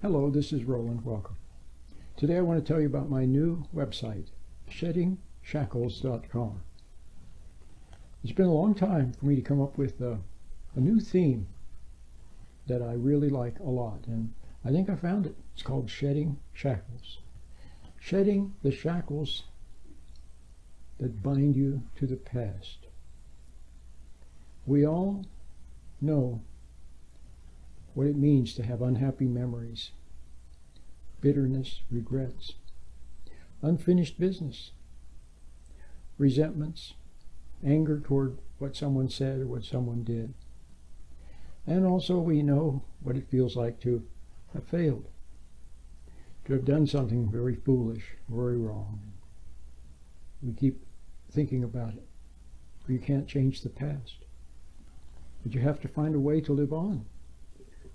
Hello, this is Roland. Welcome. Today I want to tell you about my new website, sheddingshackles.com. It's been a long time for me to come up with a new theme that I really like a lot, and I think I found it. It's called Shedding Shackles. Shedding the shackles that bind you to the past. We all know what it means to have unhappy memories, bitterness, regrets, unfinished business, resentments, anger toward what someone said or what someone did. And also we know what it feels like to have failed, to have done something very foolish, very wrong. We keep thinking about it. You can't change the past, but you have to find a way to live on.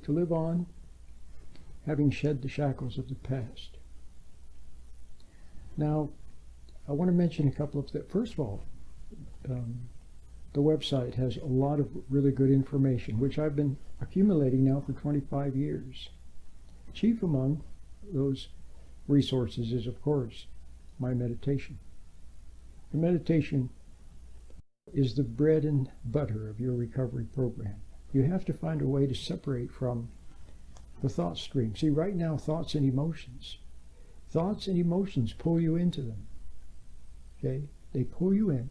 To live on, having shed the shackles of the past. Now, I want to mention a couple of things. First of all, the website has a lot of really good information, which I've been accumulating now for 25 years. Chief among those resources is, of course, my meditation. The meditation is the bread and butter of your recovery program. You have to find a way to separate from the thought stream. See, right now, thoughts and emotions pull you into them. Okay? They pull you in.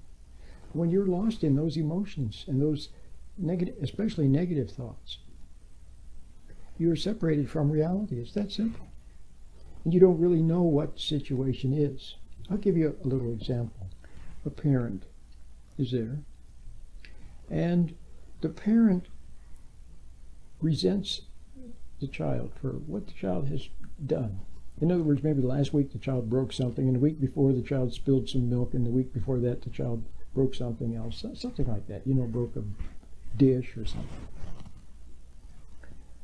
When you're lost in those emotions and those negative, especially negative thoughts, you're separated from reality. It's that simple. And you don't really know what the situation is. I'll give you a little example. A parent is there, and the parent resents the child for what the child has done. In other words, maybe last week the child broke something, and the week before the child spilled some milk, and the week before that the child broke something else, something like that, broke a dish or something.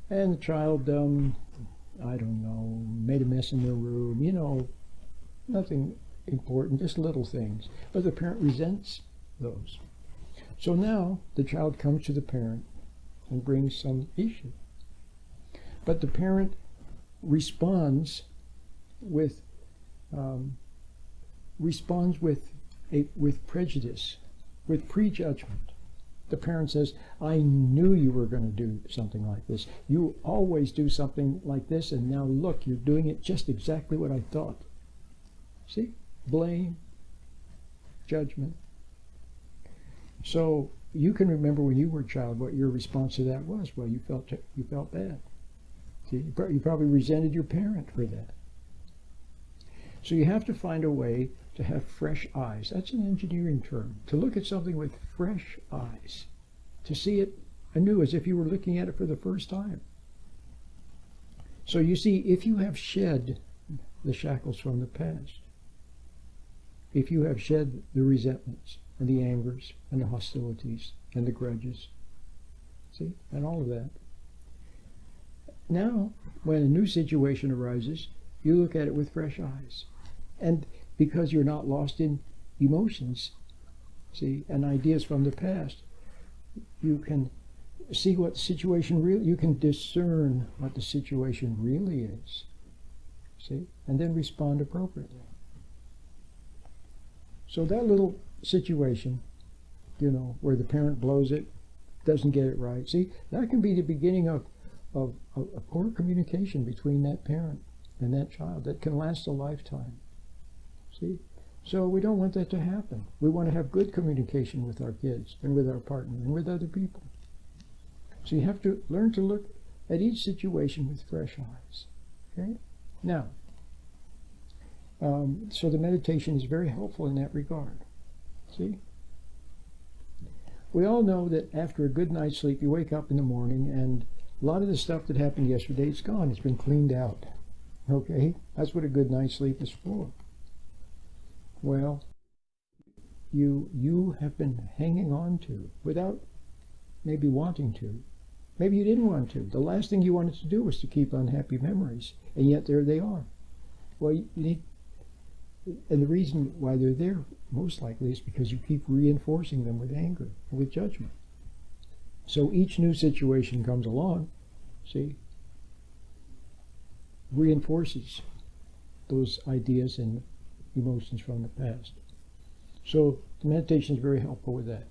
And the child, I don't know, made a mess in their room, nothing important, just little things. But the parent resents those. So now the child comes to the parent and brings some issue. But the parent responds with prejudice, with prejudgment. The parent says, I knew you were going to do something like this. You always do something like this, and now look, you're doing it just exactly what I thought. See? Blame, judgment. So you can remember when you were a child what your response to that was. Well, you felt bad. See, you probably resented your parent for that. So you have to find a way to have fresh eyes. That's an engineering term. To look at something with fresh eyes. To see it anew, as if you were looking at it for the first time. So you see, if you have shed the shackles from the past, if you have shed the resentments and the angers and the hostilities and the grudges, see, and all of that, now, when a new situation arises, you look at it with fresh eyes. And because you're not lost in emotions, see, and ideas from the past, you can see what the situation really, you can discern what the situation really is, see, and then respond appropriately. So that little situation, where the parent blows it, doesn't get it right, see, that can be the beginning of a poor communication between that parent and that child that can last a lifetime. See? So we don't want that to happen. We want to have good communication with our kids and with our partner and with other people. So you have to learn to look at each situation with fresh eyes. Okay? Now, so the meditation is very helpful in that regard. See? We all know that after a good night's sleep, you wake up in the morning and a lot of the stuff that happened yesterday, it's gone. It's been cleaned out. Okay? That's what a good night's sleep is for. Well, you have been hanging on to, without maybe wanting to. Maybe you didn't want to. The last thing you wanted to do was to keep unhappy memories, and yet there they are. Well, you need, and the reason why they're there, most likely, is because you keep reinforcing them with anger, with judgment. So each new situation comes along, see, reinforces those ideas and emotions from the past. So the meditation is very helpful with that.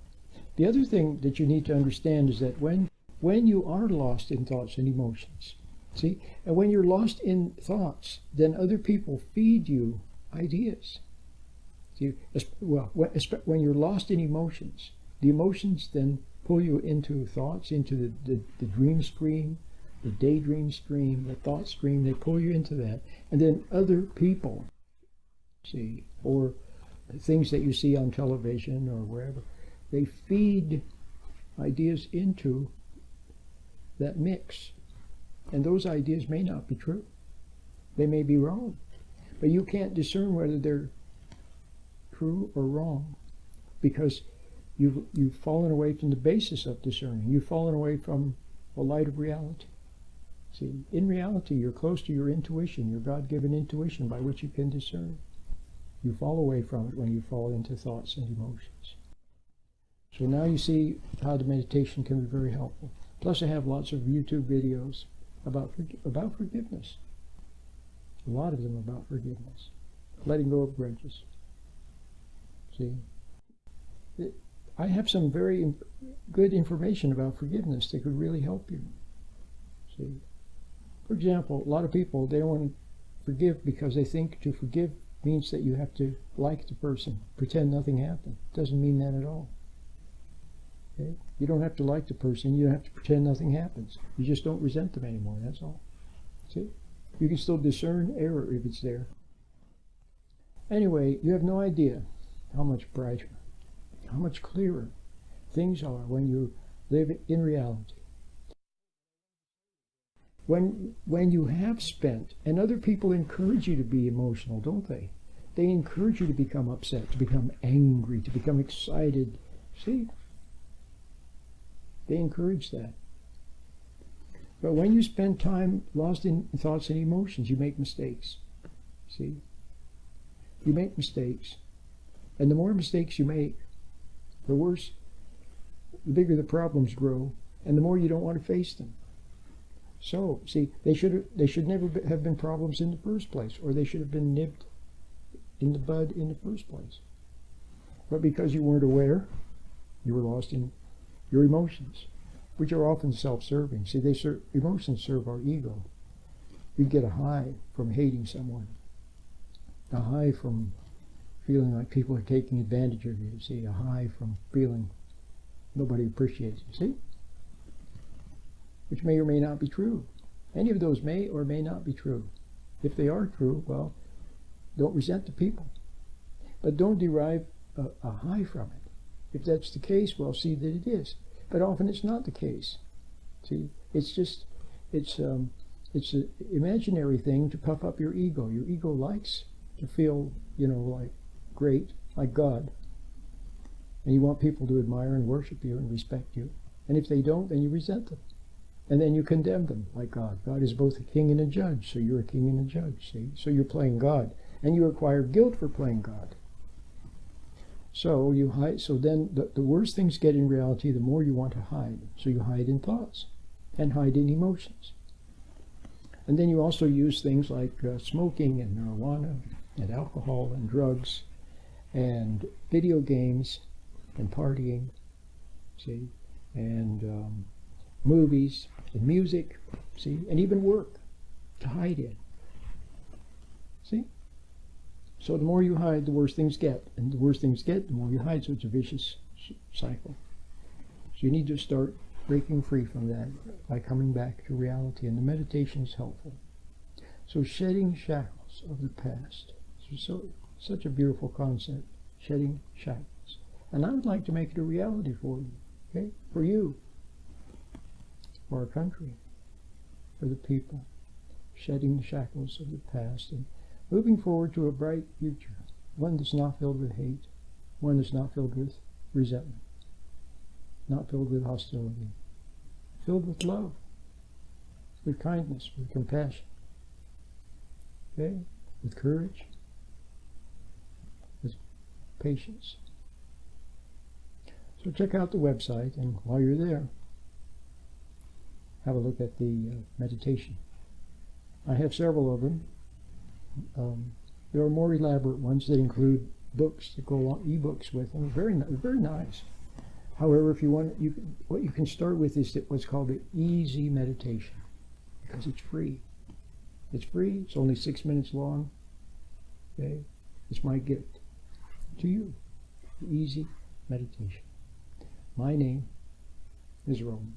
The other thing that you need to understand is that when you are lost in thoughts and emotions, see, and when you're lost in thoughts, then other people feed you ideas. See, when you're lost in emotions, the emotions then pull you into thoughts, into the dream stream, the daydream stream, the thought stream. They pull you into that. And then other people, see, or things that you see on television or wherever, they feed ideas into that mix. And those ideas may not be true. They may be wrong. But you can't discern whether they're true or wrong because you've fallen away from the basis of discerning. You've fallen away from the light of reality. See, in reality, you're close to your intuition, your God-given intuition by which you can discern. You fall away from it when you fall into thoughts and emotions. So now you see how the meditation can be very helpful. Plus I have lots of YouTube videos about forgiveness. A lot of them about forgiveness. Letting go of grudges. See? I have some very good information about forgiveness that could really help you. See? For example, a lot of people, they don't want to forgive because they think to forgive means that you have to like the person, pretend nothing happened. It doesn't mean that at all. Okay? You don't have to like the person, you don't have to pretend nothing happens. You just don't resent them anymore, that's all. See? You can still discern error if it's there. Anyway, you have no idea how much brighter, how much clearer things are when you live in reality. When you have spent, and other people encourage you to be emotional, don't they? They encourage you to become upset, to become angry, to become excited. See? They encourage that. But when you spend time lost in thoughts and emotions, you make mistakes. See? You make mistakes. And the more mistakes you make, the worse, the bigger the problems grow, and the more you don't want to face them. So, see, they should never have been problems in the first place, or they should have been nipped in the bud in the first place. But because you weren't aware, you were lost in your emotions, which are often self-serving. See, emotions serve our ego. You get a high from hating someone, a high from feeling like people are taking advantage of you. See, a high from feeling nobody appreciates you. See? Which may or may not be true. Any of those may or may not be true. If they are true, well, don't resent the people. But don't derive a high from it. If that's the case, well, see that it is. But often it's not the case. See, it's an imaginary thing to puff up your ego. Your ego likes to feel, like great, like God. And you want people to admire and worship you and respect you. And if they don't, then you resent them. And then you condemn them like God. God is both a king and a judge, so you're a king and a judge, see? So you're playing God. And you acquire guilt for playing God. So you hide. So then the worse things get in reality, the more you want to hide. So you hide in thoughts and hide in emotions. And then you also use things like smoking and marijuana and alcohol and drugs and video games and partying, see, and movies and music, see, and even work to hide in. See? So the more you hide, the worse things get. And the worse things get, the more you hide. So it's a vicious cycle. So you need to start breaking free from that by coming back to reality. And the meditation is helpful. So shedding shackles of the past. So such a beautiful concept. Shedding shackles. And I would like to make it a reality for you. Okay? For you. For our country. For the people. Shedding the shackles of the past and moving forward to a bright future, one that's not filled with hate, one that's not filled with resentment, not filled with hostility, filled with love, with kindness, with compassion, okay, with courage, with patience. So check out the website, and while you're there, have a look at the meditation. I have several of them. There are more elaborate ones that include books that go along, ebooks with them. Very nice. However, if you want, what you can start with is what's called the easy meditation, because it's free. It's free. It's only 6 minutes long. Okay, it's my gift to you. The easy meditation. My name is Roland.